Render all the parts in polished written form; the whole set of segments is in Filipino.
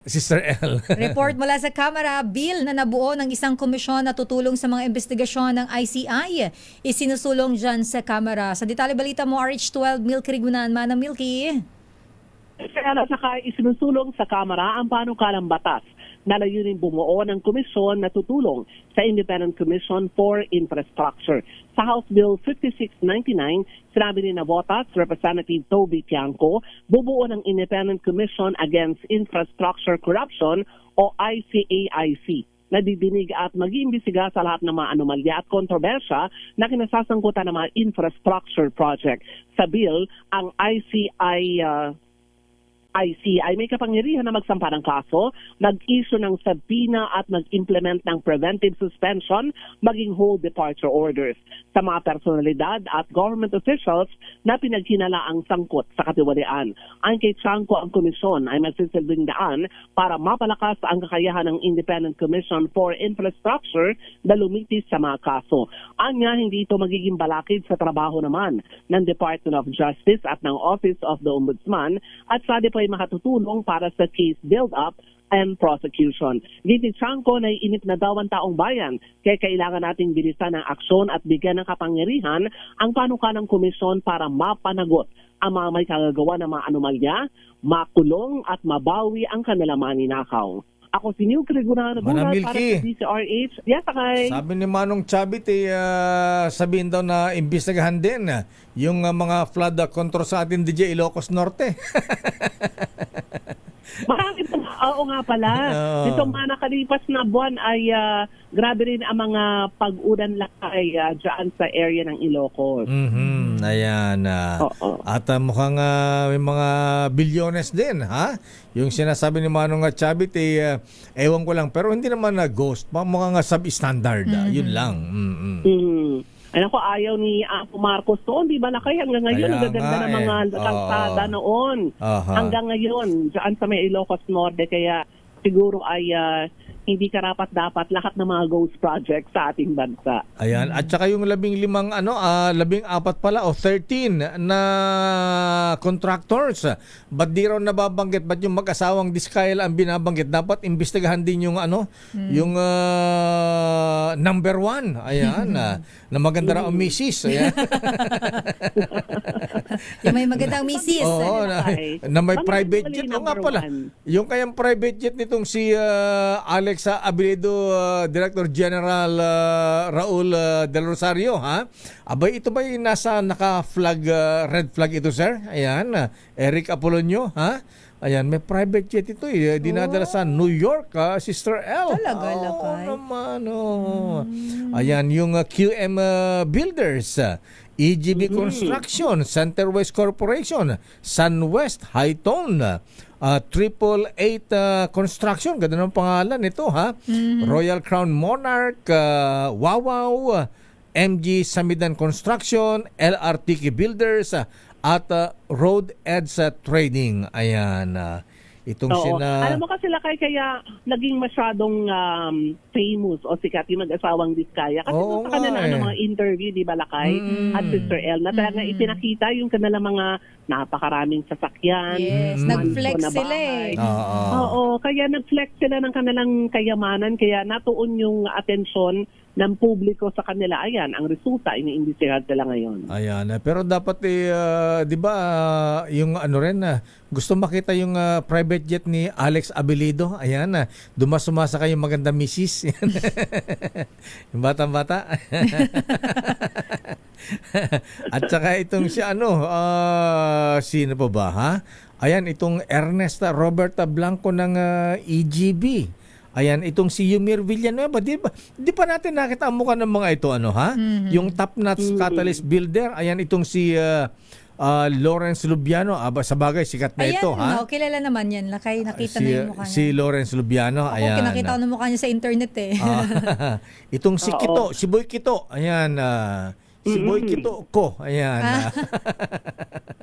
Sister L. Report mula sa Kamara, bill na nabuo ng isang komisyon na tutulong sa mga investigasyon ng ICI. Isinusulong dyan sa Kamara. Sa detalye balita mo, RH12, Milky Rigunan. Manang Milky. Kaya saka isinusulong sa Kamara ang panukalang batas na layunin bumuo ng komisyon na tutulong sa Independent Commission for Infrastructure. Sa House Bill 5699, sinabi ni Navotas, Representative Toby Tiangco, bubuo ng Independent Commission Against Infrastructure Corruption o ICAIC na didinig at mag-iimbestiga sa lahat ng mga anomalya at kontrobersya na kinasasangkutan ng mga infrastructure project. Sa bill, ang ICI may kapangyarihan na magsampa ng kaso, mag-issue ng sabina at mag-implement ng preventive suspension, maging hold departure orders sa mga personalidad at government officials na pinaghinalaang sangkot sa katiwalian. Ayon kay Tiangco, ang komisyon ay magsisilbing daan para mapalakas ang kakayahan ng Independent Commission for Infrastructure na lumitis sa mga kaso. Anya, hindi ito magiging balakid sa trabaho naman ng Department of Justice at ng Office of the Ombudsman at sa ay makatutulong para sa case build-up and prosecution. Dito Tiangco na inip na daw ang taong bayan, kaya kailangan nating bilisan ang aksyon at bigyan ng kapangyarihan ang panukalang komisyon para mapanagot ang mga may kagagawa ng mga anomalya, makulong at mabawi ang kanilang mga ninakaw. Ako si Milky Rigunan para sa DCRH. Yes, okay. Sabi ni Manong Chavit, sabihin daw na imbestigahan din yung mga flood control sa atin DJ Ilocos Norte. Marami po. Oo nga pala. Itong mga nakalipas na buwan ay grabe rin ang mga pag-ulan lakay dyan sa area ng Ilocos. Ayan. At mukhang may mga bilyones din, ha? Yung sinasabi ni Manong Chavit, ewan ko lang. Pero hindi naman na ghost. Mukhang substandard. Yun lang. Ay nako, ayaw ni Apo Marcos noon, di ba lakay hanggang ngayon, nagaganda ng mga kalsada noon. Hanggang ngayon, dyan sa may Ilocos Norte, kaya siguro ay hindi karapat-dapat lahat ng mga ghost projects sa ating bansa. Ayan, at saka yung 14 pala o 13 na contractors. Ba't di raw nababanggit? Ba't yung mag-asawang Diskaya ang binabanggit? Dapat imbestigahan din yung yung number 1. Ayan, na maganda raw ang misis. Ayan. Yung may magandang misis. Oo, na may private jet. O nga pala, yung kayang private jet nitong si Alex Abilido, Director General Raul Del Rosario, ha? Abay, ito ba yung nasa naka-flag, red flag ito, sir? Ayan, Eric Apolonio, ha? Ayan, may private jet ito, dinadala sa New York, Sister L. Talaga, lakay. Naman, Ayan, yung QM Builders, EGB Construction, Center West Corporation, SunWest, Hightone, 888 Construction, ganda ng pangalan nito, ha? Royal Crown Monarch, Wawaw, MG Samidan Construction, LRTK Builders, at Road Eds Trading. Ayan. Itong Alam mo kasi lakay, kaya naging masyadong famous o sikat yung mag-asawang Diskaya. Kasi sa kanila mga interview, di ba lakay? At Sister L, na talaga ipinakita yung kanilang mga napakaraming sasakyan. Yes, nag-flex sila Oo, kaya nag-flex sila ng kanilang kayamanan, kaya natuon yung atensyon ng publiko sa kanila. Ayan, ang resulta, iniimbestigahan sila ngayon. Ayan, pero dapat di ba, yung gusto makita yung private jet ni Alex Abilido. Ayan, dumasumasa kayong maganda misis. Yung batang-bata. At saka itong si sino pa ba, ha? Ayan, itong Ernesta Roberta Blanco ng EGB. Ayan, itong si Yumir Villanueva, di pa natin nakita ang mukha ng mga ito, ha? Yung top notch catalyst builder, ayan, itong si Lawrence Lubiano, sa bagay, sikat na ito, ha? Ayan, kilala naman yan. Nakita na yung mukha niya. Si Lawrence Lubiano, ayan. Kinakita ko ng mukha niya sa internet, Itong si Kito, si Boy Kito, ayan, si Boy Kito ko, ayan.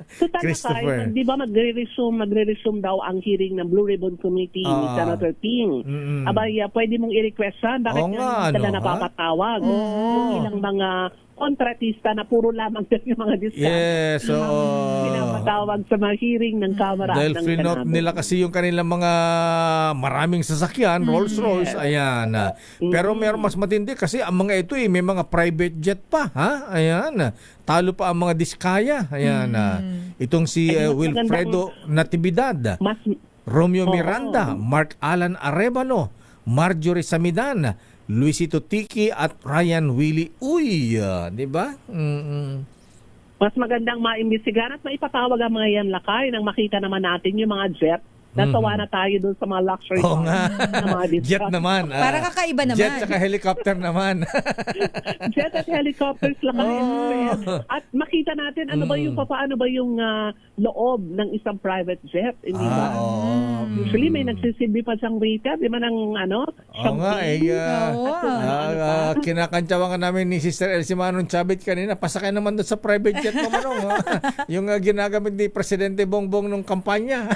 So, Christopher. di ba magre-resume daw ang hearing ng Blue Ribbon Committee ni Senator Ping. Abay, pwede mong i-request siya. Bakit nga napapatawag? Yung ilang mga kontratista na puro lamang yung mga discount. Yes, oo. Pinapatawag sa mga hearing ng Kamara at Dahil ng flinote Senado. nila kasi yung kanilang mga maraming sasakyan, Rolls-Royce, ayan. Pero meron mas matindi kasi ang mga ito may mga private jet pa, ha? Ayan. Talo pa ang mga Diskaya, ayan. Itong si Ay, mas Wilfredo Natividad, Mas Romeo Oo. Miranda, Mark Alan Arevalo, Marjorie Samidan, Luisito Tiki at Ryan Willie Uy, di ba? Mas magandang maimbestigahan at maipatawag ang mga yan lakay nang makita naman natin yung mga jet. Natawa na tayo dun sa mga luxury Oo nga. na mga Jet naman. Para kakaiba naman. Jet saka helicopter naman. Jet at helicopters lakay. Oh. At makita natin ano ba yung paano ba yung loob ng isang private jet, hindi ba? Oo. Usually may nagsisilbi pa siyang waiter, di ba ng Oo nga, Oo. kinakantsawan ka namin ni Sister Elsie Manon Chavit kanina, pasakay naman doon sa private jet mo, Manong. Yung ginagamit ni Presidente Bongbong nung kampanya.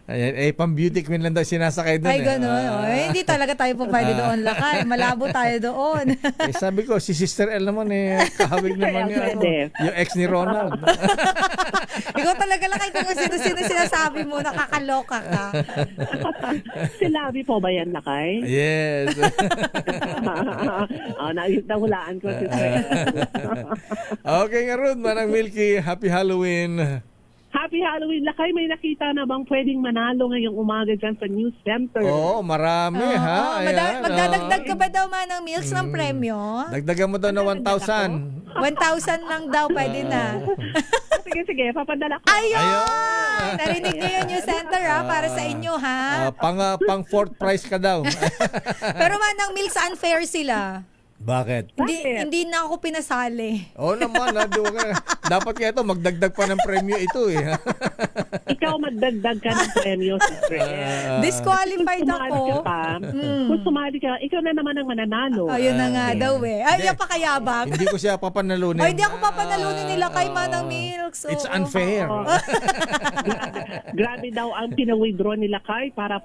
Ayan, pang-beauty queen lang daw sinasakay doon. Ay, gano'n. Hindi talaga tayo po pwede doon lakay. Malabo tayo doon. Sabi ko, si Sister El naman kahawig naman niya. Pwede. Yung ex ni Ronald. Ikaw talaga lakay kung sino-sino sinasabi mo, nakakaloka ka. Si Labi po ba yan, lakay? Yes. Nahulaan ko si Okay nga ron, Manang Milky. Happy Halloween. Happy Halloween, lakay. May nakita na bang pwedeng manalo ngayong umaga dyan sa News Center? Oo, marami ha. Ayan, Magdadagdag ka ba daw Manang Milks ng premyo? Dagdagan mo daw na 1,000. 1,000 lang daw, pwede na. Sige, papadala ko. Ayun! Narinig niyo yung News Center para sa inyo ha. Pang fourth prize ka daw. Pero Manang Milks, unfair sila. Bakit? Hindi na ako pinasali. Oo naman, dapat kaya ito, magdagdag pa ng premyo ito Ikaw magdagdag ka ng premyo, sister. Disqualified ako. Kung sumali ka, ikaw na naman ang mananalo. Ayun na nga daw eh. Ay, yung pakayabang. Hindi ko siya papanalunin. Ay, hindi ako papanalunin nila kay Manang Milks. It's unfair. Grabe daw ang pina-withdraw nila kay para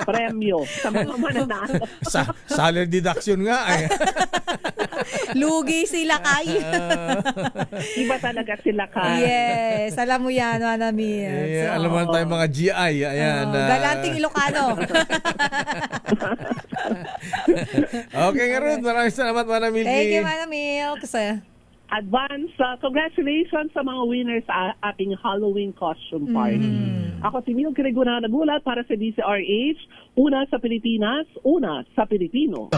premyo sa mga mananalo. Salary deduction nga. Lugi sila kay. Iba talaga sila kay. Yes, alam mo yan, Manang Milks. Alam mo na tayo mga GI. Ayan. Galanting Ilocano. Okay nga rin. Maraming salamat, Manang Milky. Thank you, Manang Milks. Advance, congratulations sa mga winners sa ating Halloween costume party. Ako si Milky Reguna nagulat para sa DCRH. Una sa Pilipinas, una sa Pilipino.